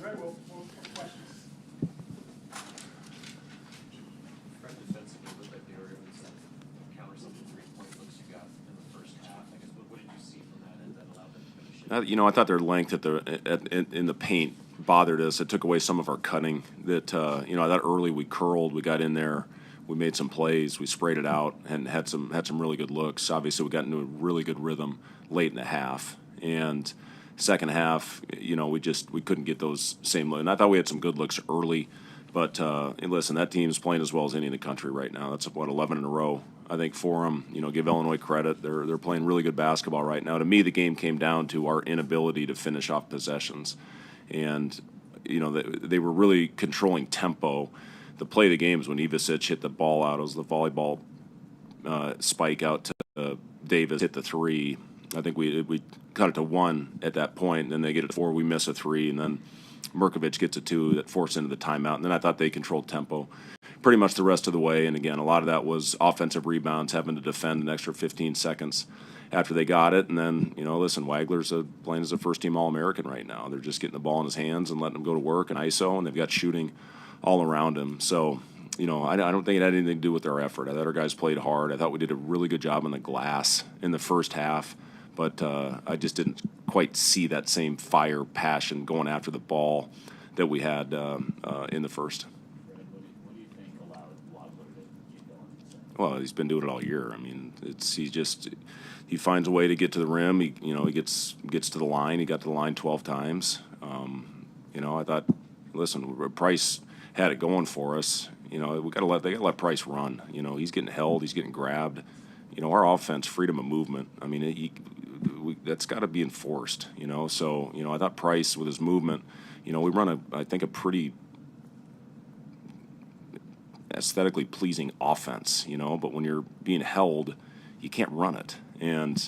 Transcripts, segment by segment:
right, well, questions. Fred, defensively, looked like they were able to counter some of the three-point looks you got in the first half. I guess, what did you see from that end that allowed them to finish it? I thought their length in the paint bothered us. It took away some of our cutting. I thought early we curled, we got in there, we made some plays, we sprayed it out, and had some really good looks. Obviously, we got into a really good rhythm late in the half, and second half, we couldn't get those same looks. And I thought we had some good looks early, but listen, that team's playing as well as any in the country right now. That's 11 in a row, I think, for them. Give Illinois credit. They're playing really good basketball right now. To me, the game came down to our inability to finish off possessions, and they were really controlling tempo. The play of the game is when Ivicic hit the ball out. It was the volleyball spike out to Davis, hit the three. I think we cut it to 1 at that point, and then they get it to 4. We miss a 3, and then Merkovich gets a 2 that forced into the timeout. And then I thought they controlled tempo pretty much the rest of the way. And again, a lot of that was offensive rebounds, having to defend an extra 15 seconds after they got it. And then, listen, Wagler's playing as a first-team All-American right now. They're just getting the ball in his hands and letting him go to work and ISO, and they've got shooting all around him. So, I don't think it had anything to do with our effort. I thought our guys played hard. I thought we did a really good job on the glass in the first half, but I just didn't quite see that same fire, passion going after the ball that we had in the first. What do you think allowed Wagler to keep going? Well, he's been doing it all year. I mean, he finds a way to get to the rim. He gets to the line. He got to the line 12 times. I thought, listen, Price had it going for us. They gotta let Price run. He's getting held. He's getting grabbed. Our offense, freedom of movement. I mean, that's got to be enforced. So I thought Price with his movement. We run I think a pretty aesthetically pleasing offense. But when you're being held, you can't run it. And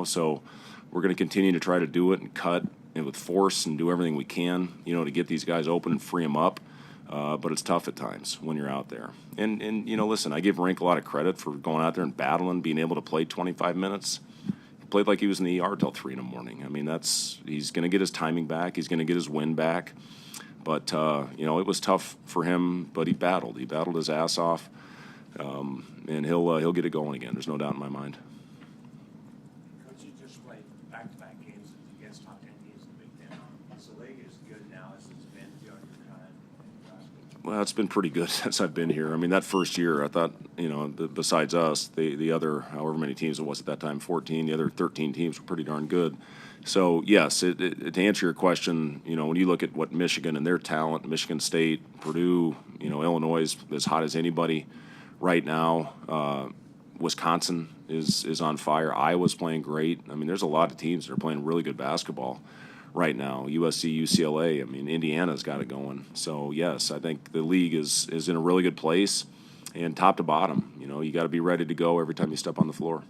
so we're going to continue to try to do it and cut and with force and do everything we can. To get these guys open and free them up. But it's tough at times when you're out there. And listen, I give Rink a lot of credit for going out there and battling, being able to play 25 minutes. He played like he was in the ER till 3 in the morning. I mean, he's going to get his timing back. He's going to get his wind back. But, it was tough for him, but he battled. He battled his ass off, and he'll get it going again. There's no doubt in my mind. Coach, you just played back-to-back games against top 10 teams in the Big Ten. Is the league as good now as it's been during your time in Nebraska? Well, it's been pretty good since I've been here. I mean, that first year, I thought, besides us, the other, however many teams it was at that time, 14, the other 13 teams were pretty darn good. So, yes, to answer your question, when you look at what Michigan and their talent, Michigan State, Purdue, Illinois is as hot as anybody right now. Wisconsin is on fire. Iowa's playing great. I mean, there's a lot of teams that are playing really good basketball right now. USC, UCLA, I mean, Indiana's got it going. So, yes, I think the league is in a really good place, and top to bottom, you got to be ready to go every time you step on the floor.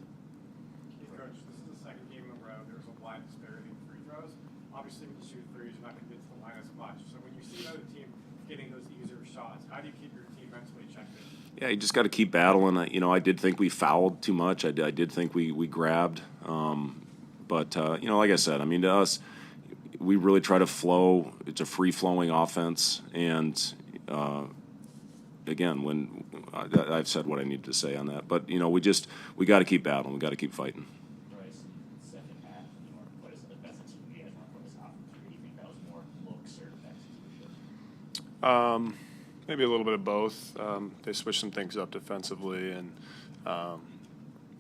Coach, this is the second game in a row. There's a wide disparity in free throws. Obviously, when you shoot threes, you're not going to get to the line as much. So when you see another team getting those easier shots, how do you keep your team mentally checked in? Yeah, you just got to keep battling. I did think we fouled too much. I did think we grabbed. But like I said, I mean, to us, we really try to flow. It's a free-flowing offense. And, again, when I've said what I need to say on that. But, we got to keep battling. We got to keep fighting. Bryce, second half, what is the best team you guys want this off? Do you think that was more looks or execution? Maybe a little bit of both. They switched some things up defensively, and I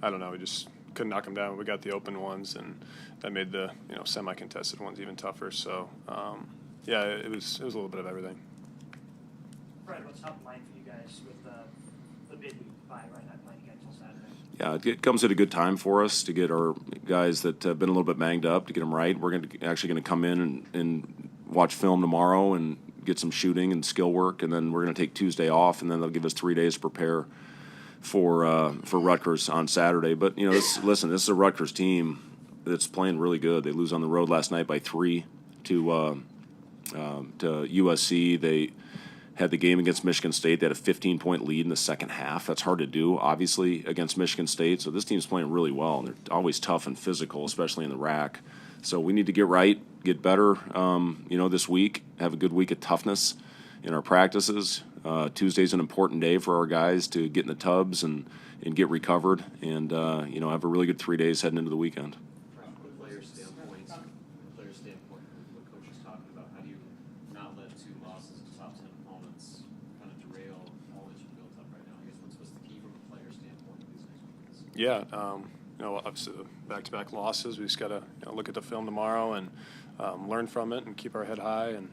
don't know. We just couldn't knock them down. We got the open ones, and that made the semi-contested ones even tougher. So, it was a little bit of everything. Fred, what's top of mind for you guys with the bid by right now playing again until Saturday? Yeah, it comes at a good time for us to get our guys that have been a little bit banged up, to get them right. We're actually going to come in and watch film tomorrow and get some shooting and skill work, and then we're going to take Tuesday off, and then they'll give us 3 days to prepare for Rutgers on Saturday. But this is a Rutgers team that's playing really good. They lose on the road last night by 3 to USC. They had the game against Michigan State. They had a 15-point lead in the second half. That's hard to do, obviously, against Michigan State. So this team's playing really well, and they're always tough and physical, especially in the rack. So we need to get right, get better, this week, have a good week of toughness in our practices. Tuesday's an important day for our guys to get in the tubs and get recovered and, have a really good 3 days heading into the weekend. From a player standpoint, what Coach is talking about, how do you not let 2 losses to top 10 opponents kind of derail all that you've built up right now? I guess what's the key from a player standpoint these next weeks? Yeah, obviously the back-to-back losses. We just got to look at the film tomorrow and learn from it and keep our head high and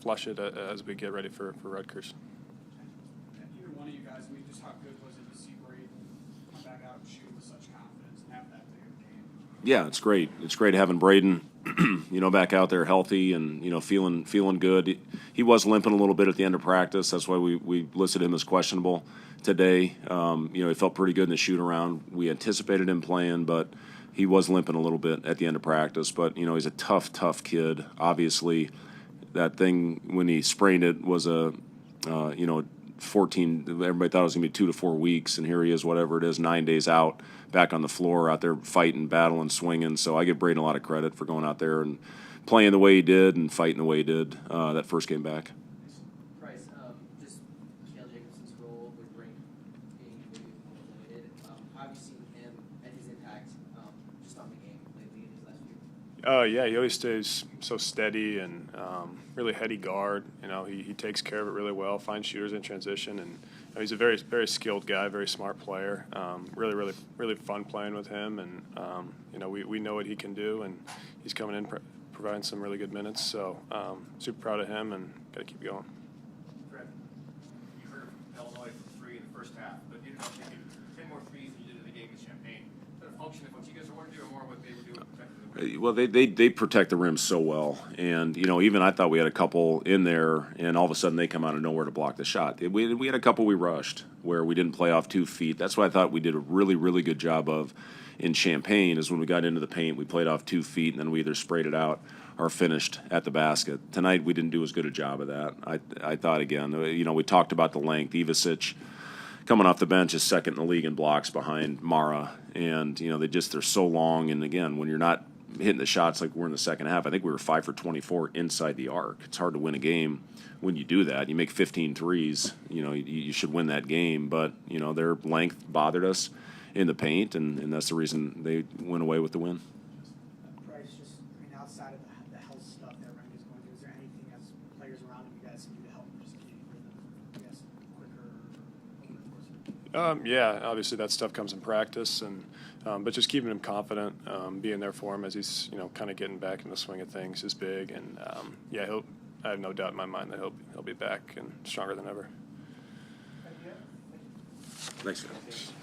flush it as we get ready for Rutgers. Either one of you guys, just how good was it to see Brady come back out and shoot with such confidence and have that big of a game? Yeah, it's great. It's great having Braden, back out there healthy and, feeling good. He was limping a little bit at the end of practice. That's why we listed him as questionable today. He felt pretty good in the shoot around. We anticipated him playing, but he was limping a little bit at the end of practice. But, he's a tough kid. Obviously, that thing when he sprained it was 14, everybody thought it was going to be 2 to 4 weeks, and here he is, whatever it is, 9 days out, back on the floor, out there fighting, battling, swinging. So I give Braden a lot of credit for going out there and playing the way he did and fighting the way he did that first game back. Bryce, just Kale Jacobson's role with Brink being maybe limited. How have you seen him and his impact just on the game lately in his last few? Yeah, he always stays so steady and really heady guard. He takes care of it really well, finds shooters in transition, and he's a very, very skilled guy, very smart player. Really fun playing with him, and we know what he can do, and he's coming in providing some really good minutes. So super proud of him, and got to keep going. Fred, you heard Illinois for 3 in the first half, but you ended up taking 10 more threes than you did in the game with Champaign. Is that a function of what you guys are wanting to do, or more what they were doing to protect the rim? Well, they protect the rim so well, and even I thought we had a couple in there, and all of a sudden they come out of nowhere to block the shot. We had a couple we rushed where we didn't play off 2 feet. That's what I thought we did a really good job of in Champaign. Is when we got into the paint, we played off 2 feet, and then we either sprayed it out or finished at the basket. Tonight we didn't do as good a job of that. I thought again, we talked about the length. Ivasic coming off the bench is second in the league in blocks behind Mara, and they're so long. And again, when you're not hitting the shots like we're in the second half, I think we were 5 for 24 inside the arc. It's hard to win a game when you do that. You make 15 threes, you should win that game. But their length bothered us in the paint, and that's the reason they went away with the win. Bryce, outside of the health stuff that Randy's going through, is there anything as players around him you guys can do to help just keep rhythm, quicker over the course of the game? Yeah, obviously that stuff comes in practice, and but just keeping him confident, being there for him as he's kind of getting back in the swing of things is big, and I have no doubt in my mind that he'll be back and stronger than ever. Thanks, guys.